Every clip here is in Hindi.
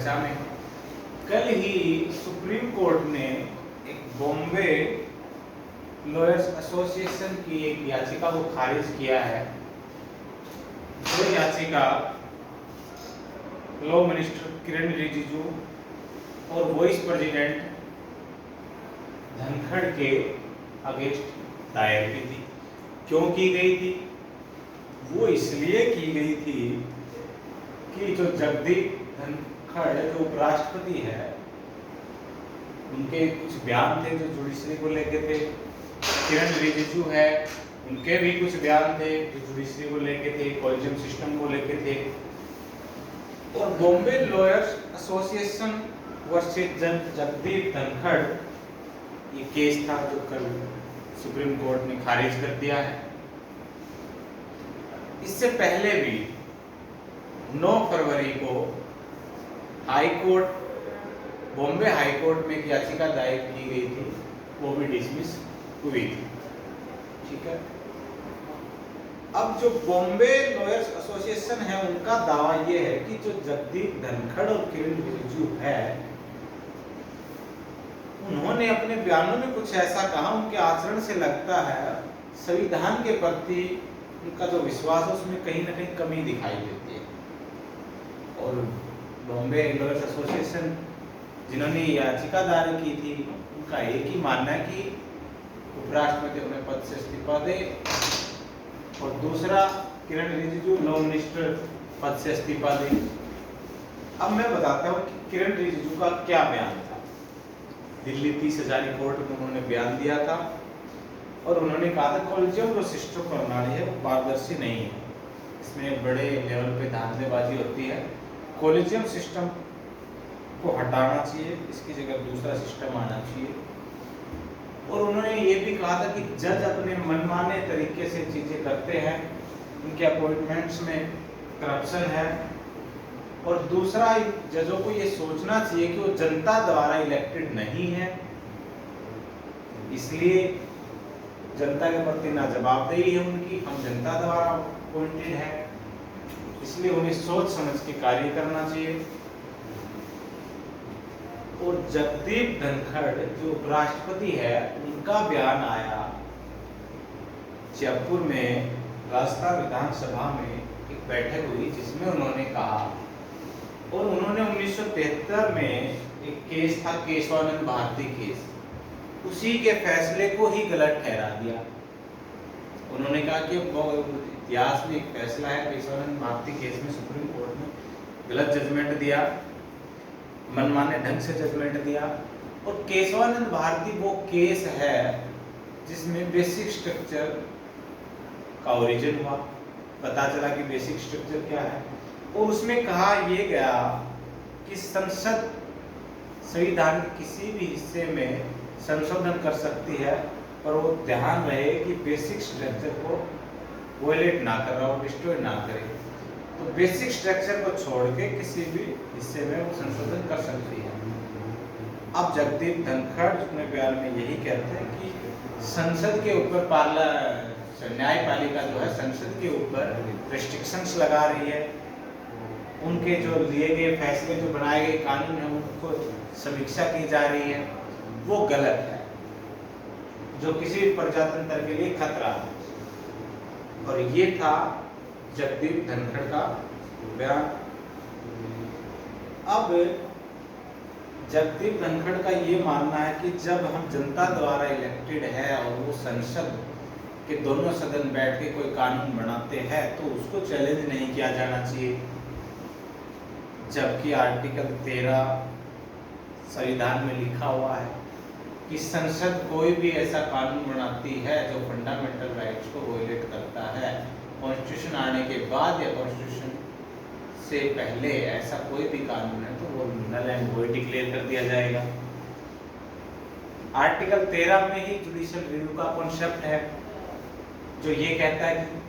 चर्चा में। कल ही सुप्रीम कोर्ट ने एक बॉम्बे लॉयर्स एसोसिएशन की एक याचिका को खारिज किया है। जो याचिका लॉ मिनिस्टर किरण रिजिजू और वाइस प्रेसिडेंट धनखड़ के अगेंस्ट दायर की थी। क्यों की गई थी? वो इसलिए की गई थी कि जो जगदीप धनखड़ जो उपराष्ट्रपति है, उनके कुछ बयान थे जो जुडिशरी को लेके थे। किरण रिजिजू है, उनके भी कुछ बयान थे जो जुडिशरी को लेके थे, कॉलेजियम सिस्टम को लेके थे। और Bombay lawyers association versus Jagdeep Dhankhar ये केस था जो कल सुप्रीम कोर्ट ने खारिज कर दिया है। इससे पहले भी 9 फरवरी को high court, Bombay high court में एक याचिका दायर की गई थी, वो भी डिसमिस हुई थी। ठीक है। अब जो बॉम्बे लॉयर्स एसोसिएशन है, उनका दावा ये है कि जो जगदीप धनखड़ और किरण रिजिजू है, उन्होंने अपने बयानों में कुछ ऐसा कहा, उनके आचरण से लगता है संविधान के प्रति उनका जो विश्वास है उसमें कहीं ना कहीं कमी दिखाई देती है। और बॉम्बे लॉयर्स एसोसिएशन जिन्होंने याचिका दायर की थी, उनका एक ही मानना है कि उपराष्ट्रपति अपने पद से इस्तीफा दे, और दूसरा किरण रिजिजू लॉ मिनिस्टर पद से इस्तीफा दे। अब मैं बताता हूँ कि किरण रिजिजू का क्या बयान था। दिल्ली 30 हजारी कोर्ट में उन्होंने बयान दिया था और उन्होंने कहा था कॉलेजियम जो सिस्टम प्रणाली है वो पारदर्शी नहीं है, इसमें बड़े लेवल पे धांधलेबाजी होती है। कॉलेजियम सिस्टम को हटाना चाहिए, इसकी जगह दूसरा सिस्टम आना चाहिए। और उन्होंने ये भी कहा था कि जज अपने मनमाने तरीके से चीजें करते हैं, उनके अपॉइंटमेंट्स में करप्शन है। और दूसरा, जजों को ये सोचना चाहिए कि वो जनता द्वारा इलेक्टेड नहीं है, इसलिए जनता के प्रति ना जवाबदेही है उनकी, हम जनता द्वारा अपॉइंटेड है, इसलिए उन्हें सोच समझ के कार्य करना चाहिए। और जगदीप धनखड़ जो उपराष्ट्रपति है, उनका बयान आया जयपुर में राजस्थान विधानसभा में एक बैठक हुई, जिसमें उन्होंने कहा, और उन्होंने 1973 में एक केस था केशवानंद भारती केस, उसी के फैसले को ही गलत ठहरा दिया। उन्होंने कहा कि इतिहास में एक फैसला है, केशवानंद भारती केस में सुप्रीम कोर्ट ने गलत जजमेंट दिया, मनमाने ढंग से जजमेंट दिया। और केशवानंद भारती वो केस है जिसमें बेसिक स्ट्रक्चर का ओरिजिन हुआ, पता चला कि बेसिक स्ट्रक्चर क्या है। और उसमें कहा यह गया कि संसद संविधान के किसी भी हिस्से में संशोधन कर सकती है, पर वो ध्यान रहे कि बेसिक स्ट्रक्चर को वायलेट ना कर रहा हो, डिस्ट्रॉय ना करे। तो बेसिक स्ट्रक्चर को छोड़ के किसी भी हिस्से में वो संशोधन कर सकती है। अब जगदीप धनखड़ अपने बयान में यही कहते हैं कि संसद के ऊपर न्यायपालिका जो है संसद के ऊपर रिस्ट्रिक्शंस लगा रही है, उनके जो लिए गए फैसले, जो बनाए गए कानून है, उनको समीक्षा की जा रही है, वो गलत है, जो किसी भी प्रजातंत्र के लिए खतरा है। और ये था जगदीप धनखड़ का बयान। अब जगदीप धनखड़ का ये मानना है कि जब हम जनता द्वारा इलेक्टेड है और वो संसद के दोनों सदन बैठ के कोई कानून बनाते हैं, तो उसको चैलेंज नहीं किया जाना चाहिए। जबकि आर्टिकल 13 संविधान में लिखा हुआ है कि संसद कोई भी ऐसा कानून बनाती है जो फंडामेंटल राइट्स को वायलेट करता है, कॉन्स्टिट्यूशन आने के बाद या कॉन्स्टिट्यूशन से पहले ऐसा कोई भी कानून है तो वो नल एंड वॉइड डिक्लेयर कर दिया जाएगा। आर्टिकल 13 में ही जुडिशियल रिव्यू का कॉन्सेप्ट है, जो ये कहता है कि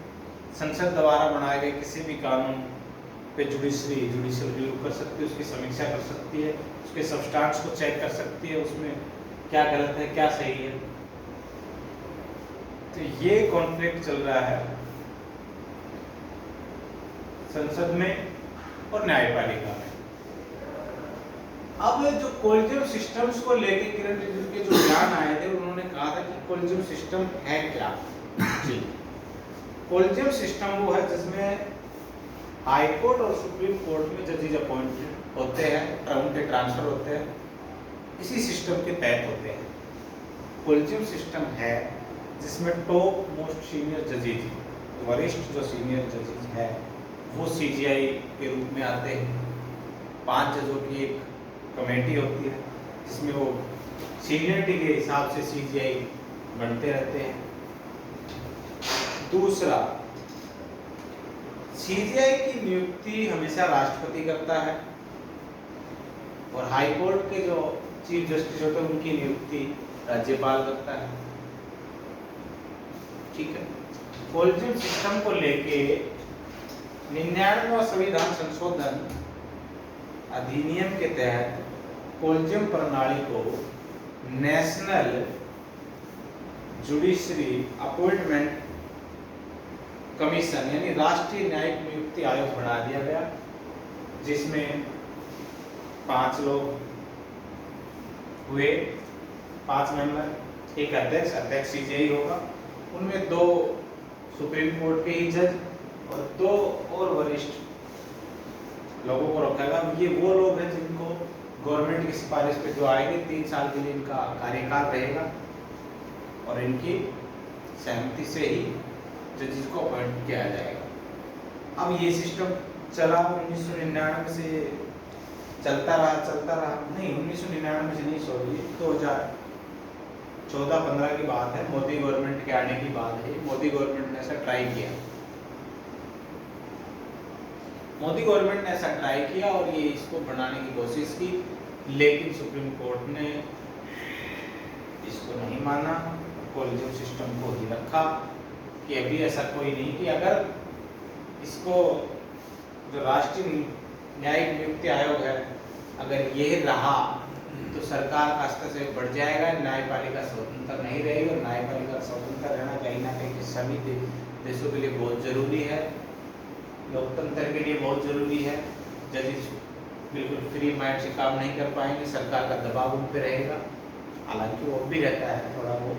संसद द्वारा बनाए गए किसी भी कानून पे जुडिशियल रिव्यू कर सकती है, उसकी समीक्षा कर सकती है, उसके सब्सटेंस को चेक कर सकती है, उसमें क्या गलत है क्या सही है। तो ये कॉन्फ्लिक्ट चल रहा है संसद में और न्यायपालिका में। अब जो कोलिजियम सिस्टम्स को लेके किरण रिजिजू के जो बयान आए थे, उन्होंने कहा था कि कोलिजियम सिस्टम है क्या। जी, कोलिजियम सिस्टम वो है जिसमें हाई कोर्ट और सुप्रीम कोर्ट में जजेज अपॉइंटेड होते हैं, उनके ट्रांसफर होते हैं, इसी सिस्टम के तहत होते हैं। कोलिजियम सिस्टम है जिसमें टॉप मोस्ट सीनियर जजेज, वरिष्ठ जो सीनियर जजेज है वो सीजीआई के रूप में आते हैं। 5 जजों की एक कमेटी होती है जिसमें वो सीनियरिटी के हिसाब से सीजीआई बनते रहते हैं। दूसरा, सीजीआई की नियुक्ति हमेशा राष्ट्रपति करता है और हाई कोर्ट के जो चीफ जस्टिस होते हैं उनकी नियुक्ति राज्यपाल करता है। ठीक है। कोलिजियम सिस्टम को लेके 99वां संविधान संशोधन अधिनियम के तहत कोलिजियम प्रणाली को नेशनल जुडिशरी अपॉइंटमेंट कमीशन यानी राष्ट्रीय न्यायिक नियुक्ति आयोग बना दिया गया, जिसमें 5 लोग हुए, 5 मेंबर, एक अध्यक्ष सीजीआई होगा, उनमें 2 सुप्रीम कोर्ट के ही जज और 2 और वरिष्ठ लोगों को रखा गया। ये वो लोग हैं जिनको गवर्नमेंट की सिफारिश पे जो आएंगे 3 साल के लिए इनका कार्यकाल रहेगा और इनकी सहमति से ही जजेस को अपॉइंट किया जाएगा। अब ये सिस्टम चला 1999 से चलता रहा नहीं, 1999 से नहीं, सॉरी 2014-15 की बात है, मोदी गवर्नमेंट के आने की बात है। मोदी गवर्नमेंट ने ऐसा ट्राई किया, और ये इसको बनाने की कोशिश की, लेकिन सुप्रीम कोर्ट ने इसको नहीं माना, कोलिजियम सिस्टम को ही रखा कि अभी ऐसा कोई नहीं कि अगर इसको जो राष्ट्रीय न्यायिक नियुक्ति आयोग है अगर ये रहा तो सरकार का स्तर से बढ़ जाएगा, न्यायपालिका स्वतंत्र नहीं रहेगी और न्यायपालिका स्वतंत्र रहना कहीं ना कहीं सभी देशों के लिए बहुत जरूरी है, लोकतंत्र के लिए बहुत जरूरी है। जजेस बिल्कुल फ्री माइंड से काम नहीं कर पाएंगे, सरकार का दबाव उन पर रहेगा, हालांकि वो भी रहता है थोड़ा बहुत,